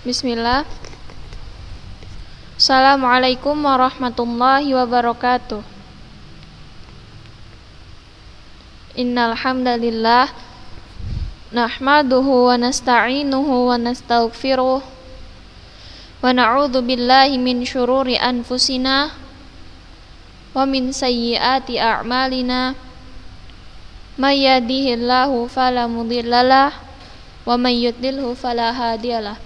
Bismillah. Assalamualaikum warahmatullahi wabarakatuh. Innal hamdalillah nahmaduhu wa nasta'inuhu wa nastaghfiruh wa na'udzu billahi min syururi anfusina wa min sayyiati a'malina. May yahdihillahu fala mudhillalah wa may yudlilhu fala hadiyalah.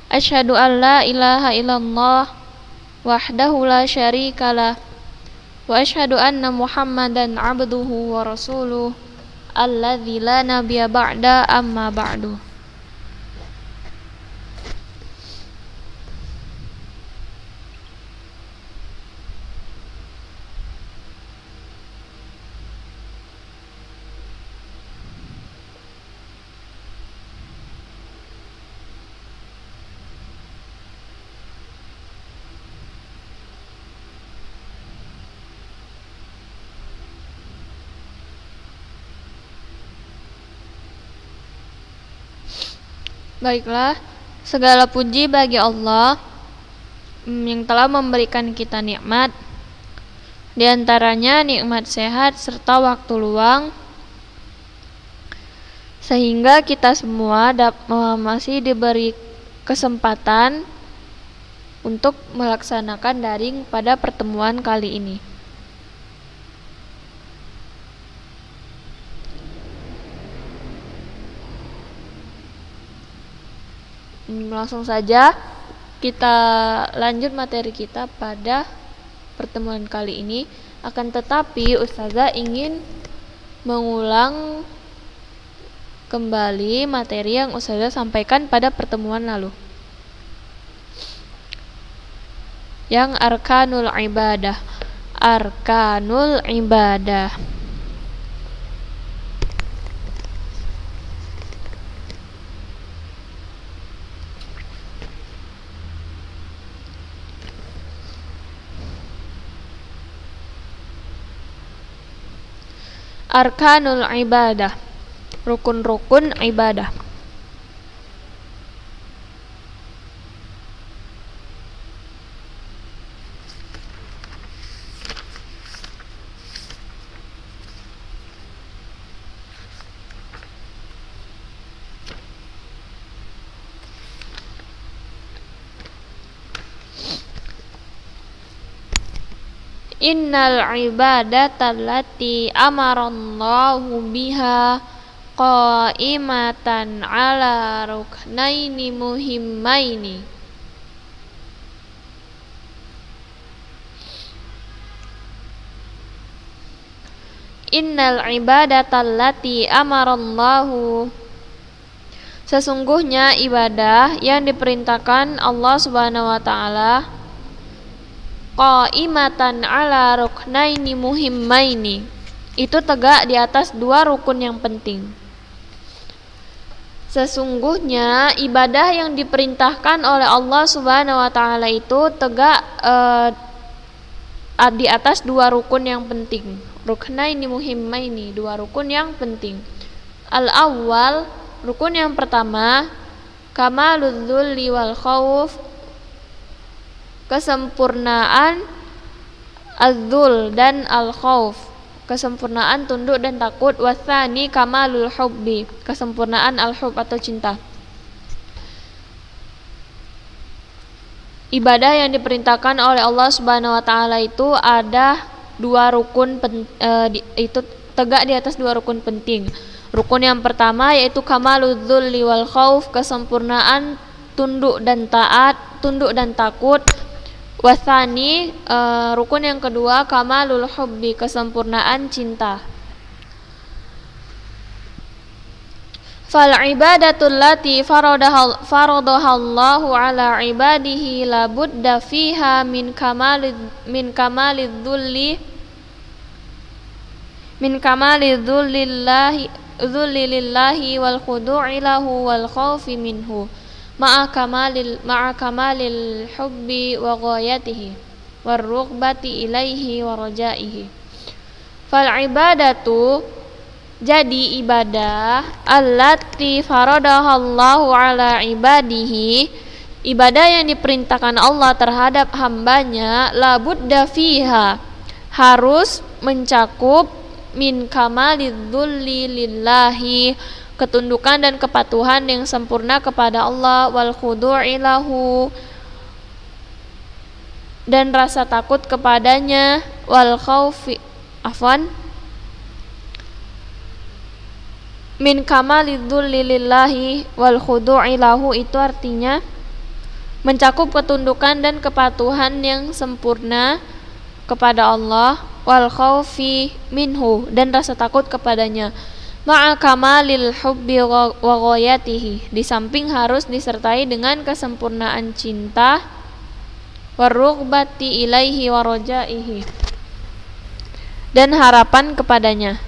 Asyhadu an la ilaha illallah wahdahu la syarikalah wa asyhadu anna Muhammadan abduhu wa rasuluh alladzi la nabiyya ba'da amma ba'du. Baiklah, segala puji bagi Allah yang telah memberikan kita nikmat, di antaranya nikmat sehat serta waktu luang, sehingga kita semua masih diberi kesempatan untuk melaksanakan daring pada pertemuan kali ini. Langsung saja kita lanjut materi kita pada pertemuan kali ini. Akan tetapi Ustazah ingin mengulang kembali materi yang Ustazah sampaikan pada pertemuan lalu, yang arkanul ibadah. Arkanul ibadah. Arkanul ibadah, rukun-rukun ibadah. Innal ibadata allati amarallahu biha qa'imatan ala ruknaini muhimmaini. Innal ibadata allati amarallahu, sesungguhnya ibadah yang diperintahkan Allah Subhanahu wa taala, qa'imatan ala ruknaini muhimmaini, itu tegak di atas dua rukun yang penting. Sesungguhnya ibadah yang diperintahkan oleh Allah Subhanahu wa taala itu tegak di atas dua rukun yang penting. Ruknaini muhimmaini, dua rukun yang penting. Al-awwal, rukun yang pertama, kamalul dzulli wal khauf, kesempurnaan az-dzul dan al-khauf, kesempurnaan tunduk dan takut. Wasani kamalul hubbi, kesempurnaan al-hub atau cinta. Ibadah yang diperintahkan oleh Allah Subhanahu wa taala itu ada dua rukun itu tegak di atas dua rukun penting. Rukun yang pertama yaitu kamalul dzulli wal khauf, kesempurnaan tunduk dan taat, tunduk dan takut. Wasani, rukun yang kedua, kamalul hubbi, kesempurnaan cinta. Fal ibadatul lati faradahallahu ala ibadihi la budda fiha min kamalid dhulli lillahi wal khudu'i lahu wal khawfi minhu ma'a kamalil hubbi wa ghayatihi war rughbati ilaihi wa rajaihi. Fal ibadatu, Jadi ibadah allati faradahallahu ala ibadihi, ibadah yang diperintahkan Allah terhadap hambanya, la budda fiha, harus mencakup min kamalidzulli lillahi, ketundukan dan kepatuhan yang sempurna kepada Allah, wal khudu'i lahu, dan rasa takut kepadanya, wal khaufi min kamalidzulli lillahi wal khudu'i lahu itu artinya mencakup ketundukan dan kepatuhan yang sempurna kepada Allah, wal khaufi minhu, dan rasa takut kepadanya, ma'a kamalil hubbi wa ghayatihi, di samping harus disertai dengan kesempurnaan cinta, warughbati ilaihi wa rajaihi, dan harapan kepadanya.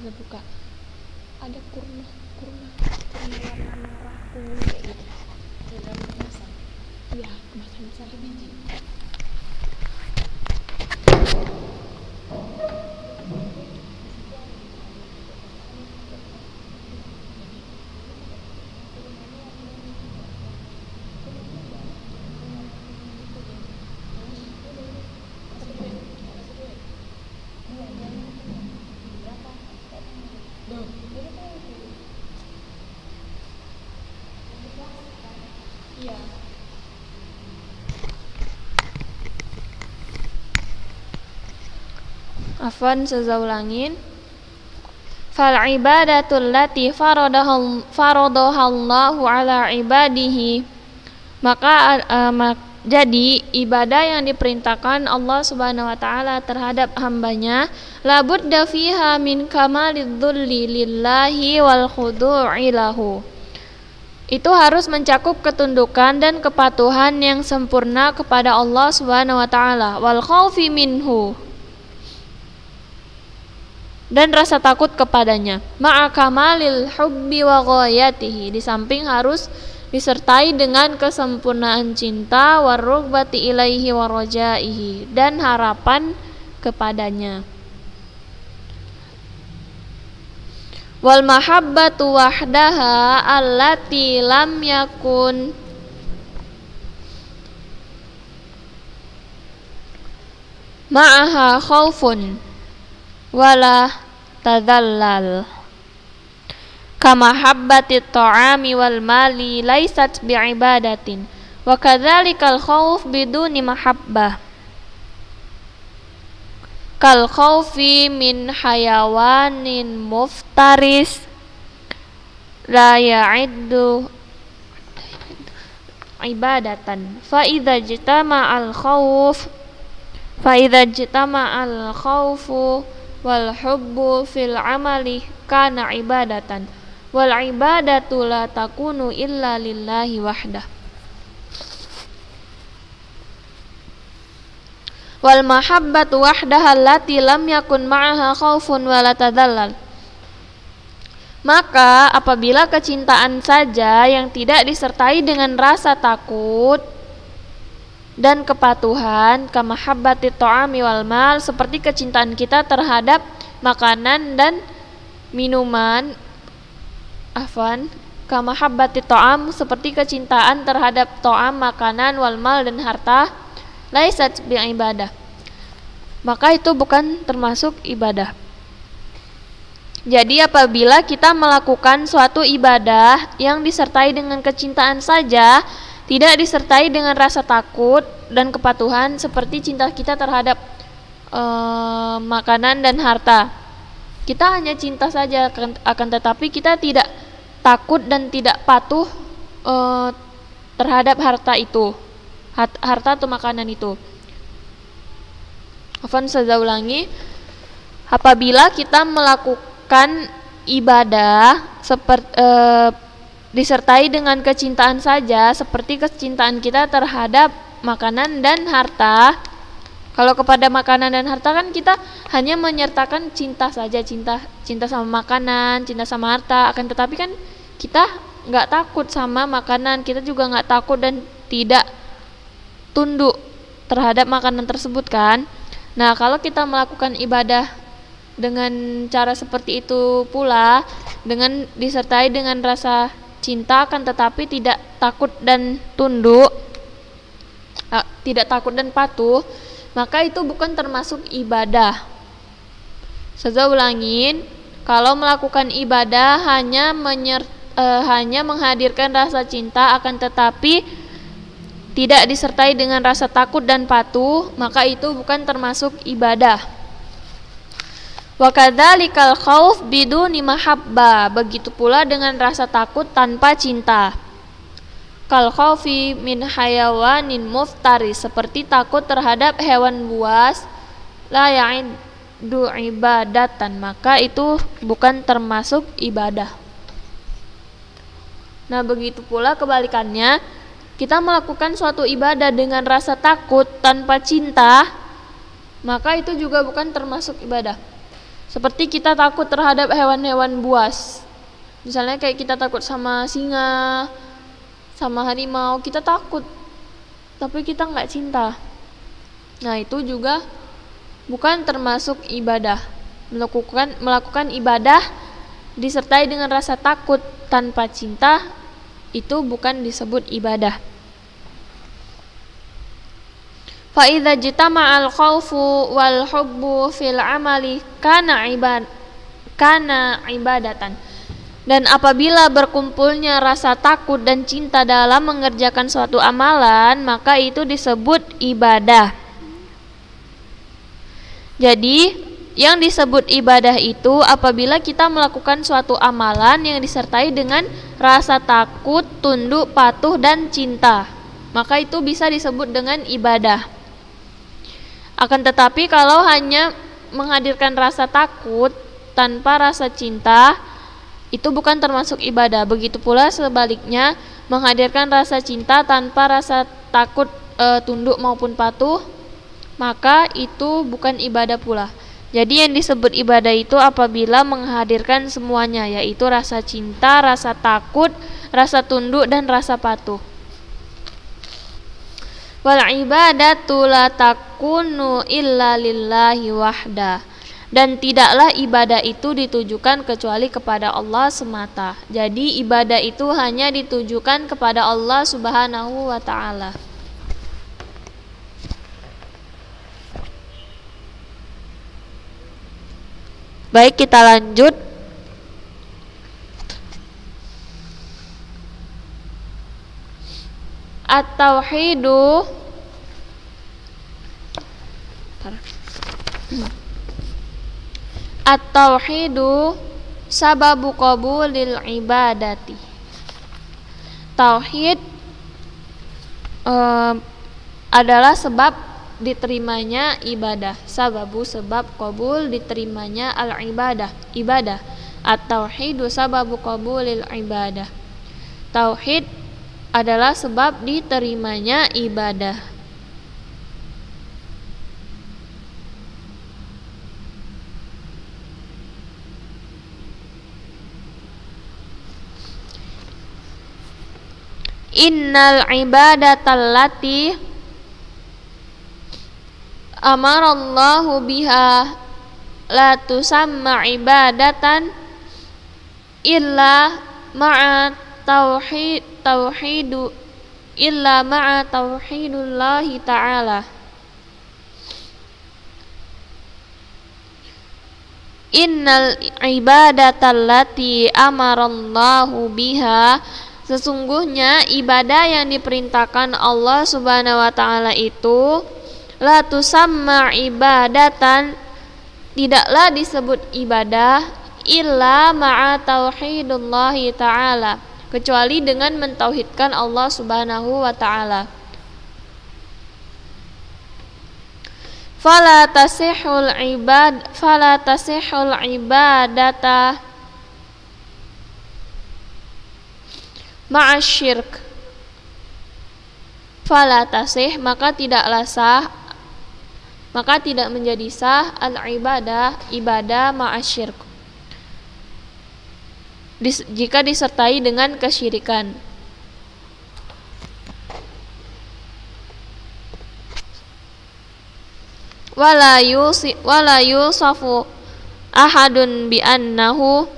Buka ada kurma warna merah kuning kayak gitu. Dalam kemasan. Iya, kemasan besar biji. Afwan, saya ulangin. Fal ibadatul lati faradahallahu ala ibadihi, maka jadi ibadah yang diperintahkan Allah Subhanahu wa taala terhadap hambanya, la budda fiha min kamalidzulli lillahi wal khudu'i lahu, itu harus mencakup ketundukan dan kepatuhan yang sempurna kepada Allah Subhanahu wa taala, wal khaufi minhu, dan rasa takut kepadanya, ma'a kamalil hubbi wa ghayatihi, di samping harus disertai dengan kesempurnaan cinta, warughbati ilaihi wa rajaihi, dan harapan kepadanya. Wal mahabbatu wahdaha allati lam yakun ma'aha khaufun wala tadallal, kama habbati ta'ami wal mali laysat bi'ibadatin, wa kadzalikal khauf biduni mahabbah, kal khaufi min hayawanin muftaris la ya'iddu ibadatan, fa idza jitama'al khaufu wal hubbu fil amali kana ibadatan, wal ibadatu la takunu illa lillahi wahdah, wal mahabbatu wahdaha allati lam yakun ma'aha khaufun wala tadallal. Maka apabila kecintaan saja yang tidak disertai dengan rasa takut dan kepatuhan, kama habbati ta'ami wal mal, seperti kecintaan kita terhadap makanan dan minuman, kama habbati ta'am, seperti kecintaan terhadap ta'am, makanan, wal mal, dan harta, laisat bi'ibadah, maka itu bukan termasuk ibadah. Jadi apabila kita melakukan suatu ibadah yang disertai dengan kecintaan saja, tidak disertai dengan rasa takut dan kepatuhan, seperti cinta kita terhadap makanan dan harta, kita hanya cinta saja, akan tetapi kita tidak takut dan tidak patuh terhadap harta itu, harta atau makanan itu. Saya ulangi, apabila kita melakukan ibadah disertai dengan kecintaan saja, seperti kecintaan kita terhadap makanan dan harta. Kalau kepada makanan dan harta kan kita hanya menyertakan cinta saja, cinta sama makanan, cinta sama harta. Akan tetapi kan kita nggak takut sama makanan, kita juga nggak takut dan tidak tunduk terhadap makanan tersebut kan. Nah, kalau kita melakukan ibadah dengan cara seperti itu pula, dengan disertai dengan rasa cinta akan tetapi tidak takut dan tunduk, tidak takut dan patuh, maka itu bukan termasuk ibadah. Saya ulangin, kalau melakukan ibadah hanya menghadirkan rasa cinta akan tetapi tidak disertai dengan rasa takut dan patuh, maka itu bukan termasuk ibadah. Wa kadzalikal khauf biduni mahabbah, begitu pula dengan rasa takut tanpa cinta. Kal khaufi min hayawanin muftaris, seperti takut terhadap hewan buas, la ya'idu ibadatan, maka itu bukan termasuk ibadah. Nah, begitu pula kebalikannya, kita melakukan suatu ibadah dengan rasa takut tanpa cinta, maka itu juga bukan termasuk ibadah. Seperti kita takut terhadap hewan-hewan buas, misalnya kayak kita takut sama singa, sama harimau, kita takut tapi kita nggak cinta. Nah, itu juga bukan termasuk ibadah. Melakukan ibadah disertai dengan rasa takut tanpa cinta, itu bukan disebut ibadah. Fa idza jitama'al khaufu wal hubbu fil amali kana ibadatan. Dan apabila berkumpulnya rasa takut dan cinta dalam mengerjakan suatu amalan, maka itu disebut ibadah. Jadi, yang disebut ibadah itu apabila kita melakukan suatu amalan yang disertai dengan rasa takut, tunduk, patuh, dan cinta, maka itu bisa disebut dengan ibadah. Akan tetapi kalau hanya menghadirkan rasa takut tanpa rasa cinta, itu bukan termasuk ibadah. Begitu pula sebaliknya, menghadirkan rasa cinta tanpa rasa takut, tunduk maupun patuh, maka itu bukan ibadah pula. Jadi yang disebut ibadah itu apabila menghadirkan semuanya, yaitu rasa cinta, rasa takut, rasa tunduk, dan rasa patuh. Wal ibadatu la takunu illa lillahi wahda. Dan tidaklah ibadah itu ditujukan kecuali kepada Allah semata. Jadi ibadah itu hanya ditujukan kepada Allah Subhanahu wa ta'ala. Baik, kita lanjut. At-tauhidu At-tauhidu sababu qabulil ibadati. Tauhid adalah sebab diterimanya ibadah. Sababu, sebab, qabul, diterimanya al-ibadah, ibadah. At-tauhidu sababu qabulil ibadah. Tauhid adalah sebab diterimanya ibadah. Innal ibadatal lati amarallahu biha la tusamma ibadatan illa ma'a tauhidullahi ta'ala. Innal ibadatal lati amarallahu biha, sesungguhnya ibadah yang diperintahkan Allah Subhanahu wa ta'ala itu la tusamma ibadatan, tidaklah disebut ibadah illa ma'a tauhidullahi ta'ala, kecuali dengan mentauhidkan Allah Subhanahu wa ta'ala. Fala tasihul ibadata ma'asyirk fala tasih, maka tidaklah sah, maka tidak menjadi sah al-ibadah, ibadah ma'asyirk, jika disertai dengan kesyirikan. Wala yusafu ahadun bi annahu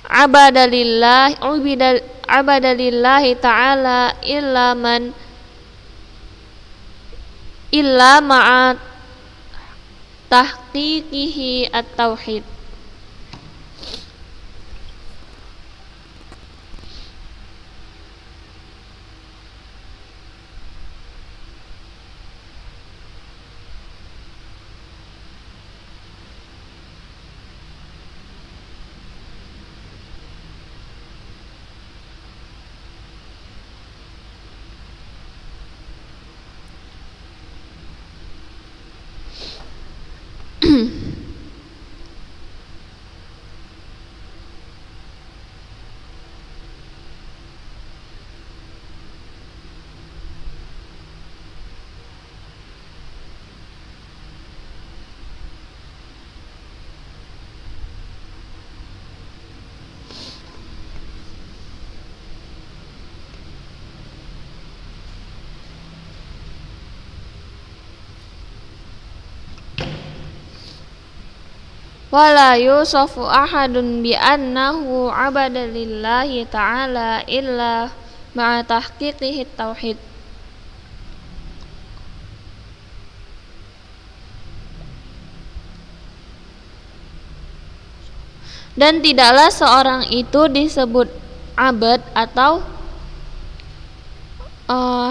abadalillahi ta'ala illa ma'a tahqiqihi at-tauhid. Wala yusafu ahadun bi annahu abadalillahi ta'ala illa ma'a tahqiqihi tauhid. Dan tidaklah seorang itu disebut abad atau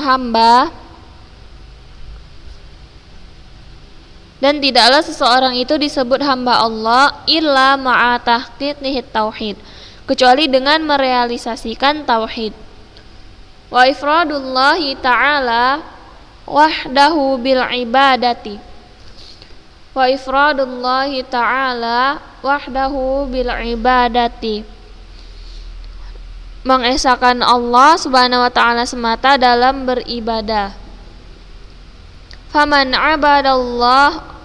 hamba, dan tidaklah seseorang itu disebut hamba Allah illa ma'a tahqiqihi tauhid, kecuali dengan merealisasikan tauhid. Wa ifradullahi ta'ala wahdahu bil ibadati. Wa ifradullahi ta'ala wahdahu bil ibadati, mengesahkan Allah Subhanahu wa taala semata dalam beribadah. Faman abadallaha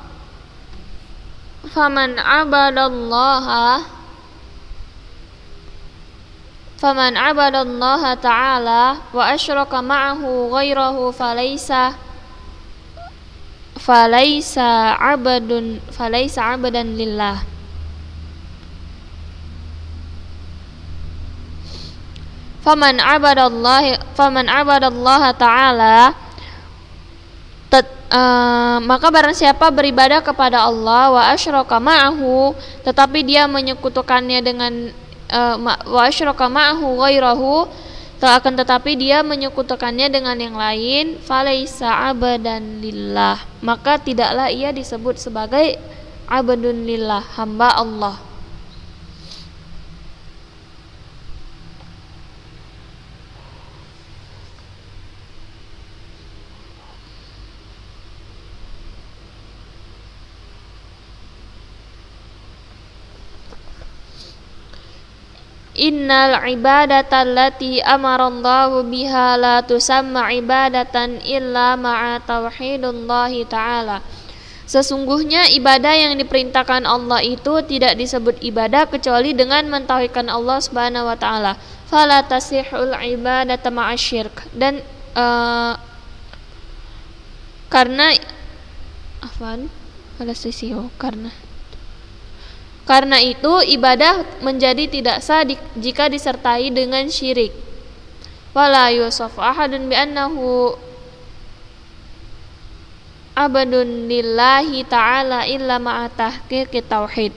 ta'ala wa asyraka ma'ahu ghairahu falaysa abadan lillah. Faman abadallaha ta'ala, maka barang siapa beribadah kepada Allah wa asyraka ma'ahu, tetapi dia menyekutukannya dengan wa asyraka ma'ahu ghairahu, akan tetapi dia menyekutukannya dengan yang lain, falaisa abadan lillah, maka tidaklah ia disebut sebagai abadun lillah, hamba Allah. Innal ibadata allati amarallahu biha la tusamma ibadatan illa ma'a tauhidullahi ta'ala. Sesungguhnya ibadah yang diperintahkan Allah itu tidak disebut ibadah kecuali dengan mentauhidkan Allah Subhanahu wa taala. Fala tasihul ibadata ma'asyirk, dan karena itu ibadah menjadi tidak sah jika disertai dengan syirik. Wala yusafu ahadun bi annahu abadun lillahi ta'ala illa ma'a tahqiqi tauhid.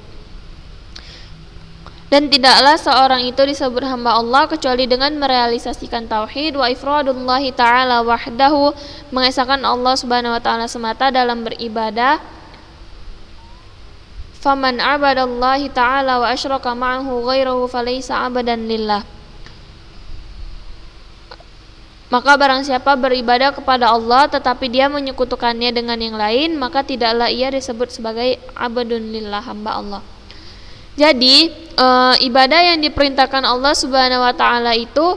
Dan tidaklah seorang itu disebut hamba Allah kecuali dengan merealisasikan tauhid. Wa ifradullahi ta'ala wahdahu, mengesahkan Allah Subhanahu wa taala semata dalam beribadah. Faman abadallahi ta'ala wa asyraka ma'ahu ghairahu falaysa abadan lillah. Maka barang siapa beribadah kepada Allah tetapi dia menyekutukannya dengan yang lain, maka tidaklah ia disebut sebagai abadun lillah, hamba Allah. Jadi ibadah yang diperintahkan Allah Subhanahu wa taala itu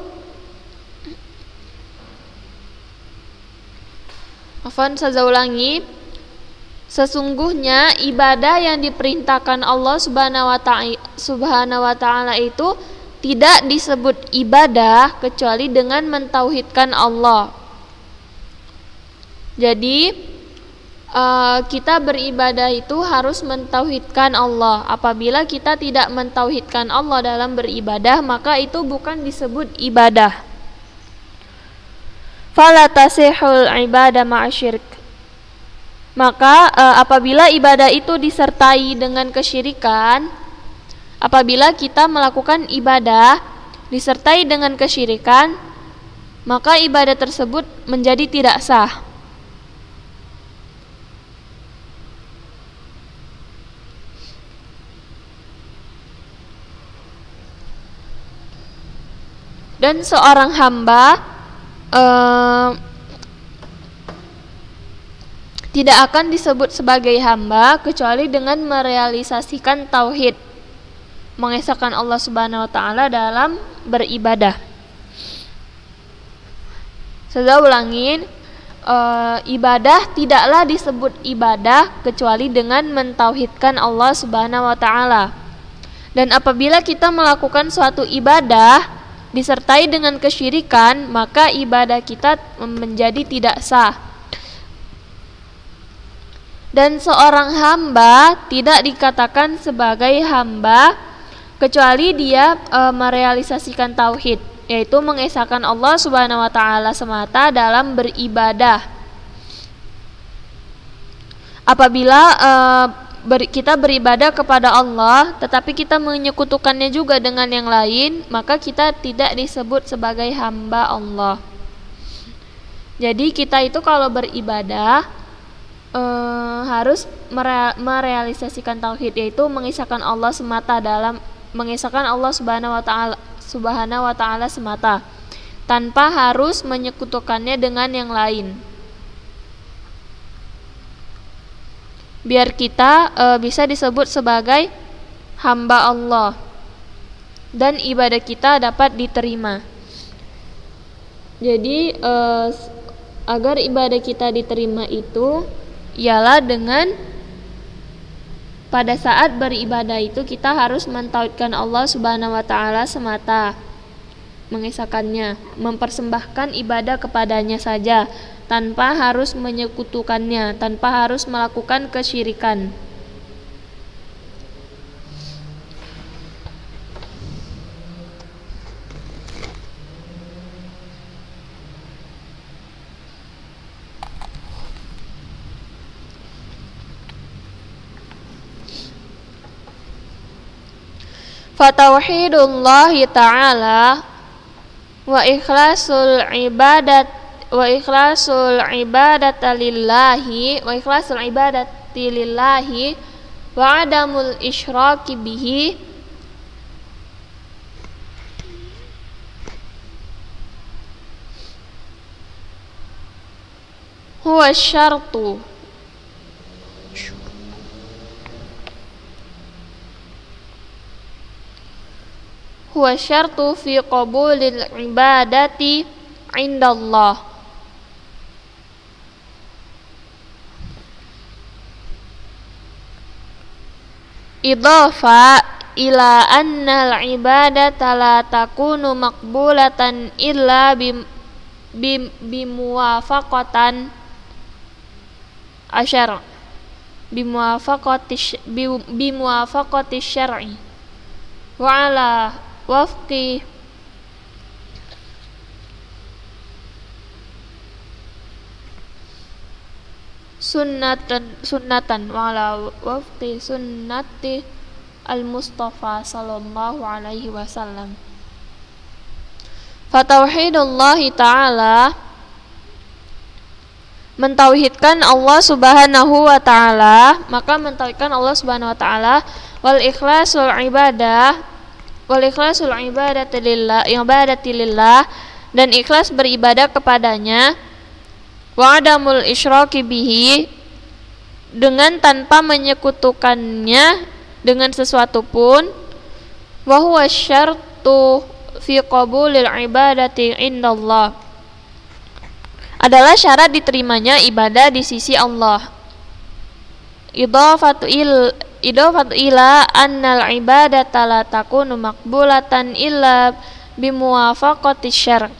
saya ulangi, sesungguhnya ibadah yang diperintahkan Allah Subhanahu wa taala itu tidak disebut ibadah kecuali dengan mentauhidkan Allah. Jadi kita beribadah itu harus mentauhidkan Allah. Apabila kita tidak mentauhidkan Allah dalam beribadah, maka itu bukan disebut ibadah. Fala tasihul ibadah ma'asyirk. Maka apabila ibadah itu disertai dengan kesyirikan, apabila kita melakukan ibadah disertai dengan kesyirikan, maka ibadah tersebut menjadi tidak sah. Dan seorang hamba tidak akan disebut sebagai hamba kecuali dengan merealisasikan tauhid, mengesahkan Allah Subhanahu wa taala dalam beribadah. Saya ulangin, ibadah tidaklah disebut ibadah kecuali dengan mentauhidkan Allah Subhanahu wa taala. Dan apabila kita melakukan suatu ibadah disertai dengan kesyirikan, maka ibadah kita menjadi tidak sah. Dan seorang hamba tidak dikatakan sebagai hamba kecuali dia merealisasikan tauhid, yaitu mengesahkan Allah Subhanahu wa taala semata dalam beribadah. Apabila kita beribadah kepada Allah tetapi kita menyekutukannya juga dengan yang lain, maka kita tidak disebut sebagai hamba Allah. Jadi kita itu kalau beribadah harus merealisasikan tauhid, yaitu mengesahkan Allah semata dalam mengesahkan Allah Subhanahu wa taala semata, tanpa harus menyekutukannya dengan yang lain. Biar kita bisa disebut sebagai hamba Allah dan ibadah kita dapat diterima. Jadi agar ibadah kita diterima itu ialah dengan pada saat beribadah itu kita harus mentauhidkan Allah Subhanahu wa taala semata, mengesahkannya, mempersembahkan ibadah kepadanya saja, tanpa harus menyekutukannya, tanpa harus melakukan kesyirikan. Fatauhidullahi ta'ala wa ikhlasul ibadati lillahi wa adamul isyraki bihi huwa syartu fi qabulil ibadati indallah. Idhafa ila anna al-ibadata la takunu maqbulatan illa bimuwafaqatan asyar bimuwafaqati syar'i wa ala wafqi sunnatan wa ala wafqi sunnati al-Mustafa sallallahu alaihi wasallam. Fatauhidullahi ta'ala, mentauhidkan Allah Subhanahu wa ta'ala, maka mentauhidkan Allah Subhanahu wa ta'ala, wal ikhlasul ibadati lillah, dan ikhlas beribadah kepadanya, wa adamul isyraki bihi, dengan tanpa menyekutukannya dengan sesuatu pun, wa huwa syartu fi qabulil ibadati indallah, adalah syarat diterimanya ibadah di sisi Allah. Idhafatu ila annal ibadata la takunu maqbulatan illa bimuwafaqati syar'i.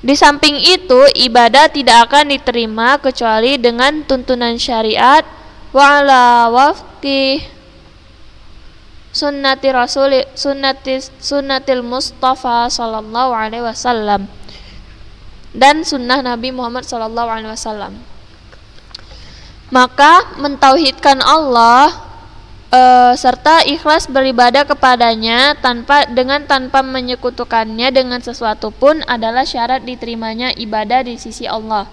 Di samping itu, ibadah tidak akan diterima kecuali dengan tuntunan syariat wa ala wafqi sunnatil Mustafa sallallahu alaihi wasallam, dan sunnah Nabi Muhammad sallallahu alaihi wasallam. Maka mentauhidkan Allah serta ikhlas beribadah kepadanya tanpa menyekutukannya dengan sesuatu pun adalah syarat diterimanya ibadah di sisi Allah.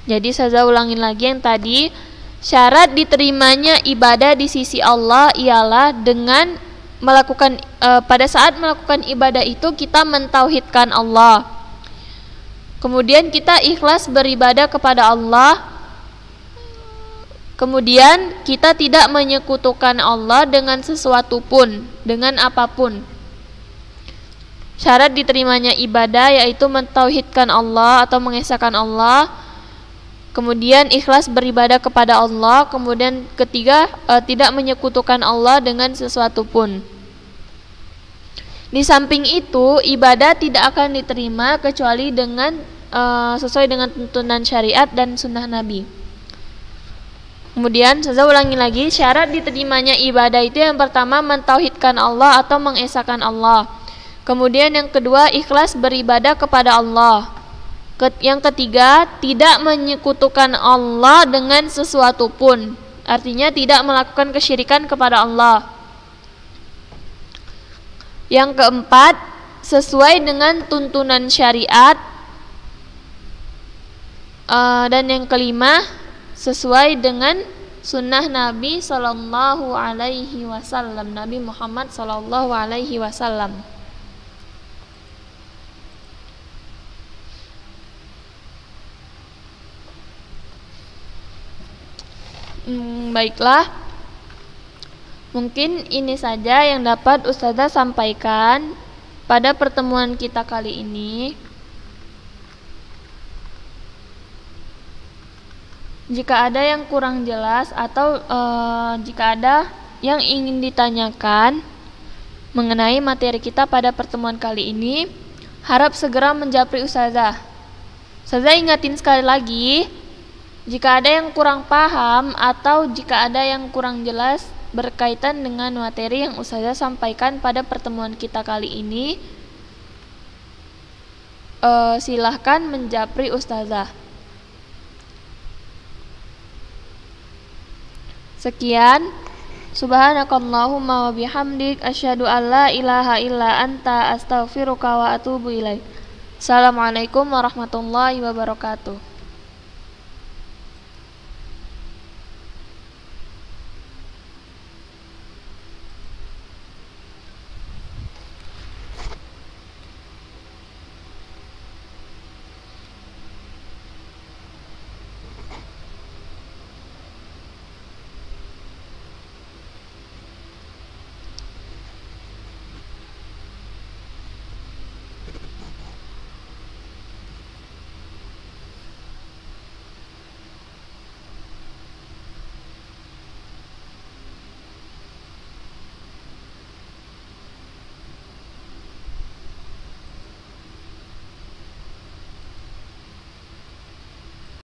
Jadi saya ulangin lagi yang tadi, syarat diterimanya ibadah di sisi Allah ialah dengan melakukan pada saat melakukan ibadah itu kita mentauhidkan Allah. Kemudian kita ikhlas beribadah kepada Allah. Kemudian kita tidak menyekutukan Allah dengan sesuatu pun, dengan apapun. Syarat diterimanya ibadah yaitu mentauhidkan Allah atau mengesahkan Allah. Kemudian ikhlas beribadah kepada Allah. Kemudian ketiga, tidak menyekutukan Allah dengan sesuatu pun. Di samping itu, ibadah tidak akan diterima kecuali dengan sesuai dengan tuntunan syariat dan sunnah Nabi. Kemudian saya ulangi lagi, syarat diterimanya ibadah itu yang pertama mentauhidkan Allah atau mengesahkan Allah. Kemudian yang kedua, ikhlas beribadah kepada Allah. Yang ketiga, tidak menyekutukan Allah dengan sesuatu pun. Artinya tidak melakukan kesyirikan kepada Allah. Yang keempat, sesuai dengan tuntunan syariat. Dan yang kelima, sesuai dengan sunnah Nabi sallallahu alaihi wasallam, Nabi Muhammad sallallahu alaihi wasallam. Baiklah, mungkin ini saja yang dapat Ustazah sampaikan pada pertemuan kita kali ini. Jika ada yang kurang jelas atau jika ada yang ingin ditanyakan mengenai materi kita pada pertemuan kali ini, harap segera menjapri Ustazah. Ustazah ingatin sekali lagi, jika ada yang kurang paham atau jika ada yang kurang jelas berkaitan dengan materi yang Ustazah sampaikan pada pertemuan kita kali ini, silahkan menjapri Ustazah. Sekian, subhanakallahumma wa bihamdik, asyhadu an la ilaha illa anta, astaghfiruka wa atubu ilaik. Assalamualaikum warahmatullahi wabarakatuh.